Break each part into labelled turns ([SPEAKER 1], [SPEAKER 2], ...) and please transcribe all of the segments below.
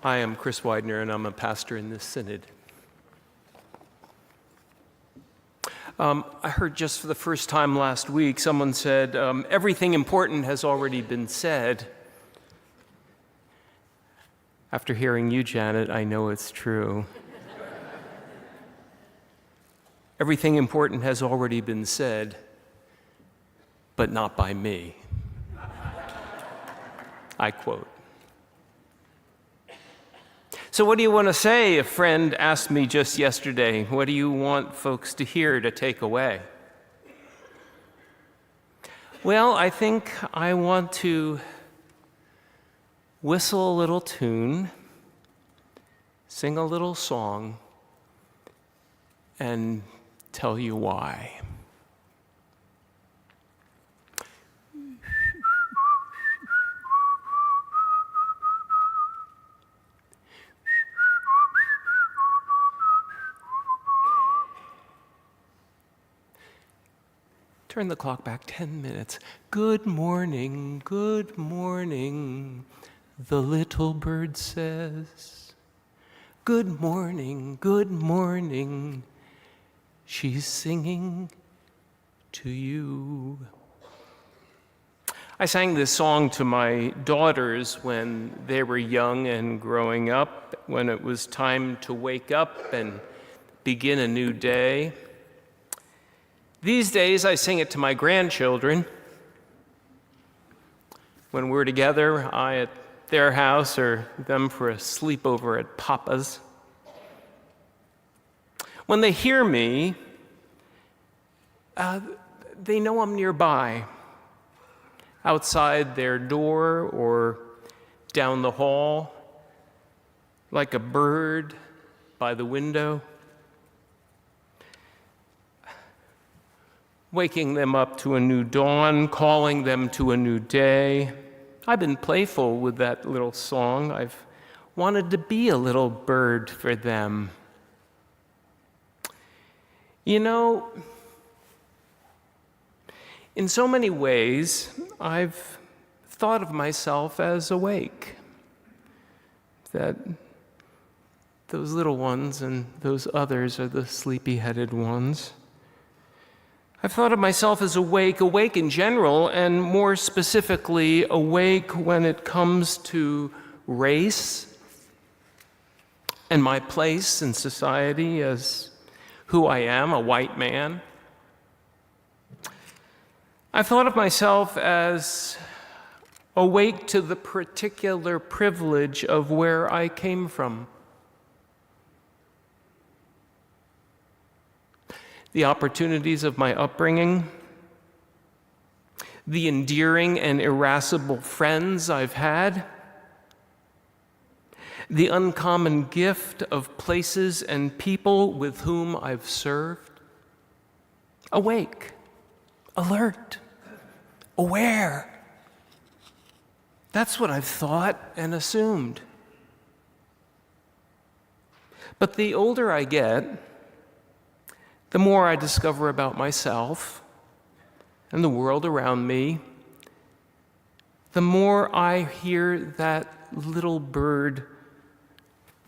[SPEAKER 1] I am Chris Weidner, and I'm a pastor in this synod. I heard just for the first time last week, someone said, everything important has already been said. After hearing you, Janet, I know it's true. Everything important has already been said, but not by me. I quote. So what do you want to say? A friend asked me just yesterday, what do you want folks to hear to take away? Well, I think I want to whistle a little tune, sing a little song, and tell you why. Turn the clock back 10 minutes. Good morning, the little bird says. Good morning, she's singing to you. I sang this song to my daughters when they were young and growing up, when it was time to wake up and begin a new day. These days, I sing it to my grandchildren. When we're together, I at their house or them for a sleepover at Papa's. When they hear me, they know I'm nearby, outside their door or down the hall, like a bird by the window. Waking them up to a new dawn, calling them to a new day. I've been playful with that little song. I've wanted to be a little bird for them. You know, in so many ways, I've thought of myself as awake. That those little ones and those others are the sleepy-headed ones. I've thought of myself as awake in general, and more specifically, awake when it comes to race and my place in society as who I am, a white man. I've thought of myself as awake to the particular privilege of where I came from. The opportunities of my upbringing, the endearing and irascible friends I've had, the uncommon gift of places and people with whom I've served. Awake, alert, aware. That's what I've thought and assumed. But the older I get, the more I discover about myself and the world around me, the more I hear that little bird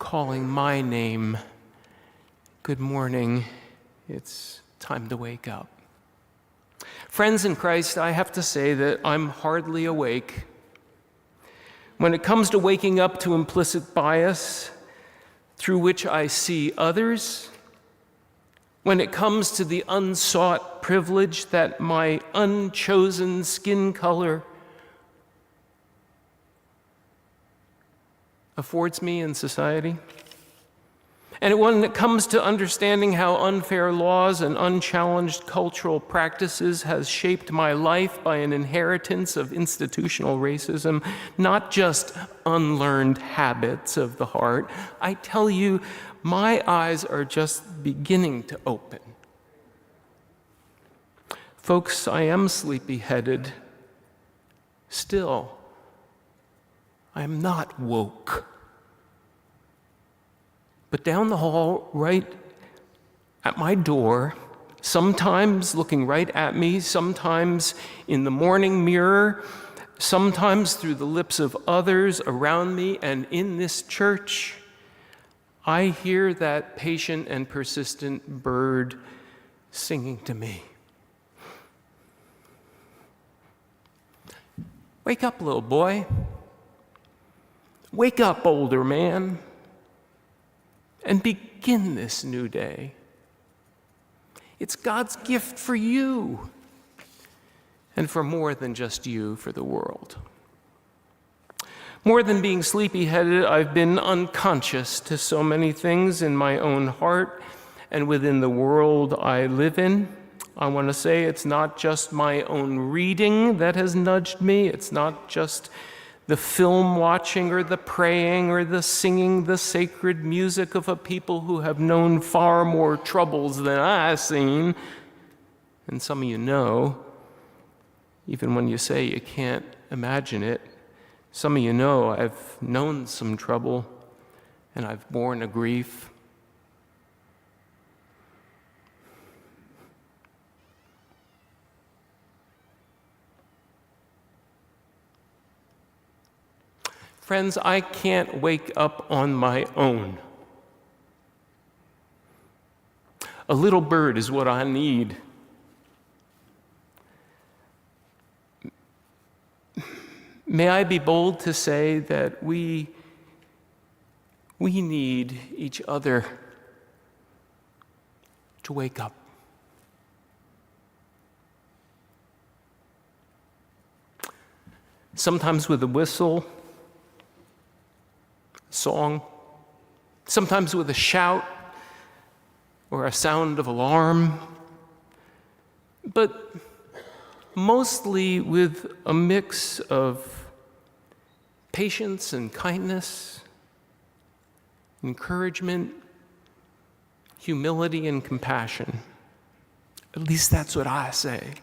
[SPEAKER 1] calling my name. Good morning, it's time to wake up. Friends in Christ, I have to say that I'm hardly awake. When it comes to waking up to implicit bias through which I see others, when it comes to the unsought privilege that my unchosen skin color affords me in society, and when it comes to understanding how unfair laws and unchallenged cultural practices has shaped my life by an inheritance of institutional racism, not just unlearned habits of the heart, I tell you, my eyes are just beginning to open. Folks, I am sleepy-headed. Still, I am not woke. But down the hall, right at my door, sometimes looking right at me, sometimes in the morning mirror, sometimes through the lips of others around me and in this church, I hear that patient and persistent bird singing to me. Wake up, little boy. Wake up, older man, and begin this new day. It's God's gift for you, and for more than just you, for the world. More than being sleepy-headed, I've been unconscious to so many things in my own heart and within the world I live in. I want to say it's not just my own reading that has nudged me. It's not just the film watching or the praying or the singing the sacred music of a people who have known far more troubles than I've seen. And some of you know, even when you say you can't imagine it, some of you know I've known some trouble and I've borne a grief. Friends, I can't wake up on my own. A little bird is what I need. May I be bold to say that we need each other to wake up. Sometimes with a whistle, song, sometimes with a shout or a sound of alarm, but mostly with a mix of patience and kindness, encouragement, humility and compassion. At least that's what I say.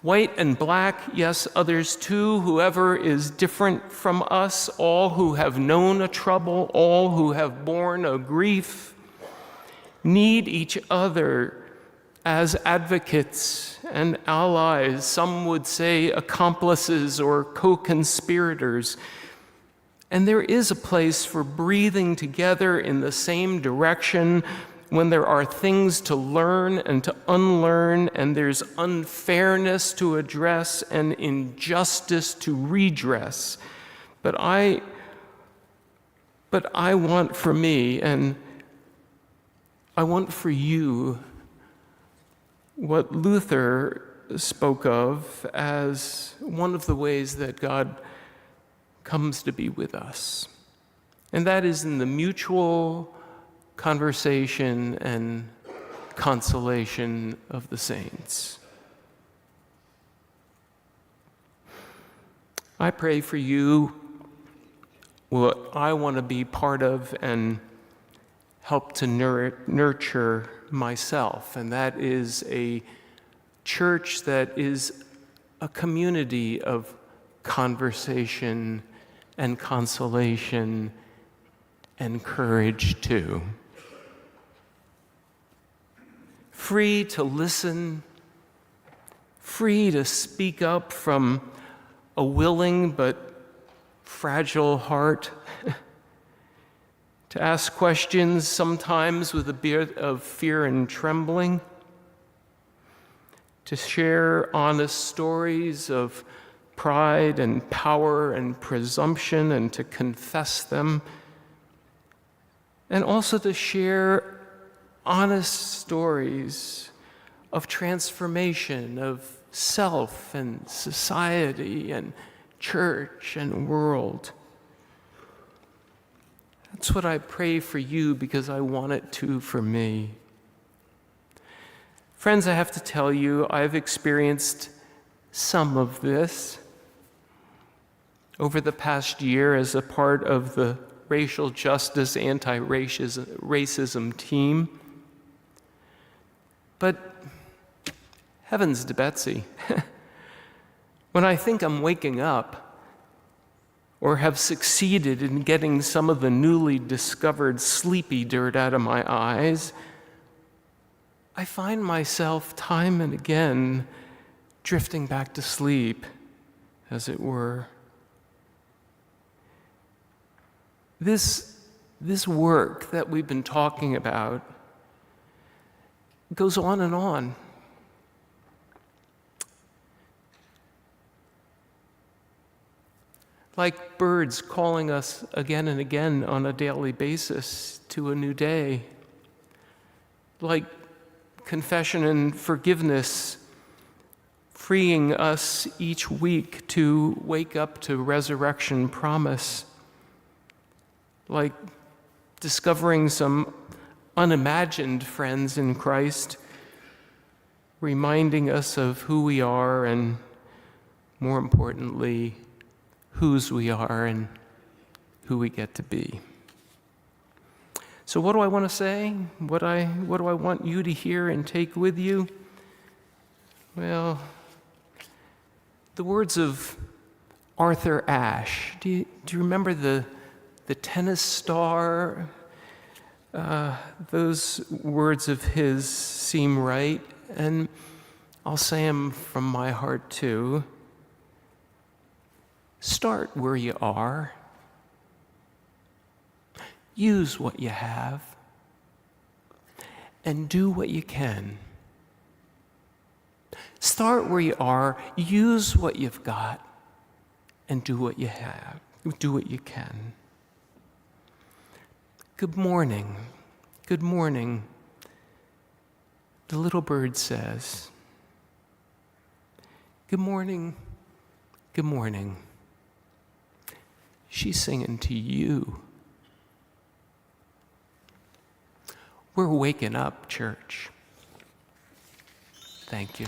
[SPEAKER 1] White and black, yes, others too, whoever is different from us, all who have known a trouble, all who have borne a grief, need each other as advocates and allies, some would say accomplices or co-conspirators. And there is a place for breathing together in the same direction when there are things to learn and to unlearn, and there's unfairness to address and injustice to redress. But I want for me, and I want for you, what Luther spoke of as one of the ways that God comes to be with us. And that is in the mutual conversation and consolation of the saints. I pray for you what I want to be part of and help to nurture myself, and that is a church that is a community of conversation and consolation and courage too. Free to listen, free to speak up from a willing but fragile heart, to ask questions sometimes with a bit of fear and trembling, to share honest stories of pride and power and presumption and to confess them, and also to share honest stories of transformation of self and society and church and world. That's what I pray for you because I want it to for me. Friends, I have to tell you, I've experienced some of this over the past year as a part of the Racial Justice Anti-Racism Team. But heavens to Betsy, when I think I'm waking up or have succeeded in getting some of the newly discovered sleepy dirt out of my eyes, I find myself time and again drifting back to sleep, as it were. This work that we've been talking about goes on and on. Like birds calling us again and again on a daily basis to a new day. Like confession and forgiveness freeing us each week to wake up to resurrection promise. Like discovering some unimagined friends in Christ, reminding us of who we are and, more importantly, whose we are and who we get to be. So what do I want to say? What do I want you to hear and take with you? Well, the words of Arthur Ashe. Do you remember the tennis star? Those words of his seem right, and I'll say them from my heart too. Start where you are. Use what you have. And do what you can. Start where you are, use what you've got, and do what you have. Do what you can. Good morning. Good morning. The little bird says, good morning. Good morning. She's singing to you. We're waking up, church. Thank you.